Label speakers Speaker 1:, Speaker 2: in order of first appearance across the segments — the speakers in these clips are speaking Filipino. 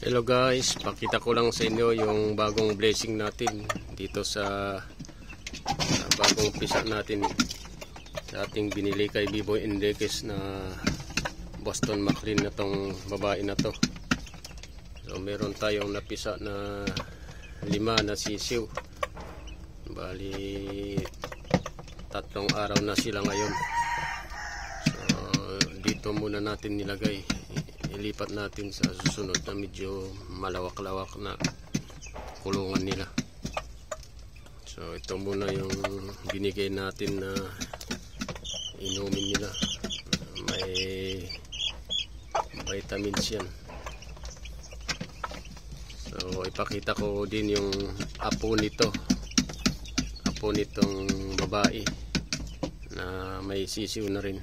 Speaker 1: Hello guys, pakita ko lang sa inyo yung bagong blessing natin dito sa bagong pisa natin sa ating binili kay Biboy Enriquez na Boston McLean na tong babae na to. So meron tayong napisa na 5 na sisiw. Bali 3 araw na sila ngayon. So dito muna natin nilagay. Ilipat natin sa susunod na medyo malawak-lawak na kulungan nila. So ito muna yung binigay natin na inumin nila. May vitamins yan. So ipakita ko din yung apo nitong babae na may sisiw na rin.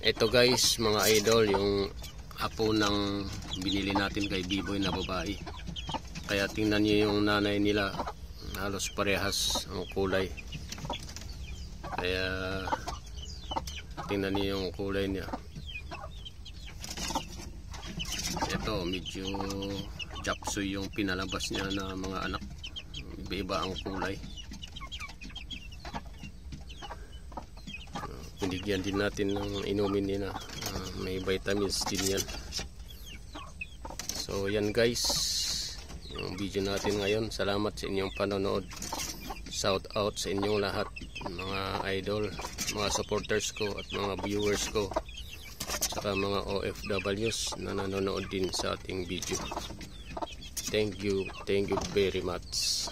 Speaker 1: Ito guys mga idol, yung apo ng binili natin kay Biboy na babae. Kaya tingnan niyo yung nanay nila, halos parehas ang kulay. Kaya tingnan niyo yung kulay niya. Ito medyo japsoy yung pinalabas niya na mga anak. Iba-iba ang kulay. Binigyan din natin ng inumin nila, may vitamins din yan. So yan guys yung video natin ngayon. Salamat sa inyong panonood. Shout out sa inyong lahat mga idol, mga supporters ko at mga viewers ko, saka mga OFWs na nanonood din sa ating video. Thank you very much.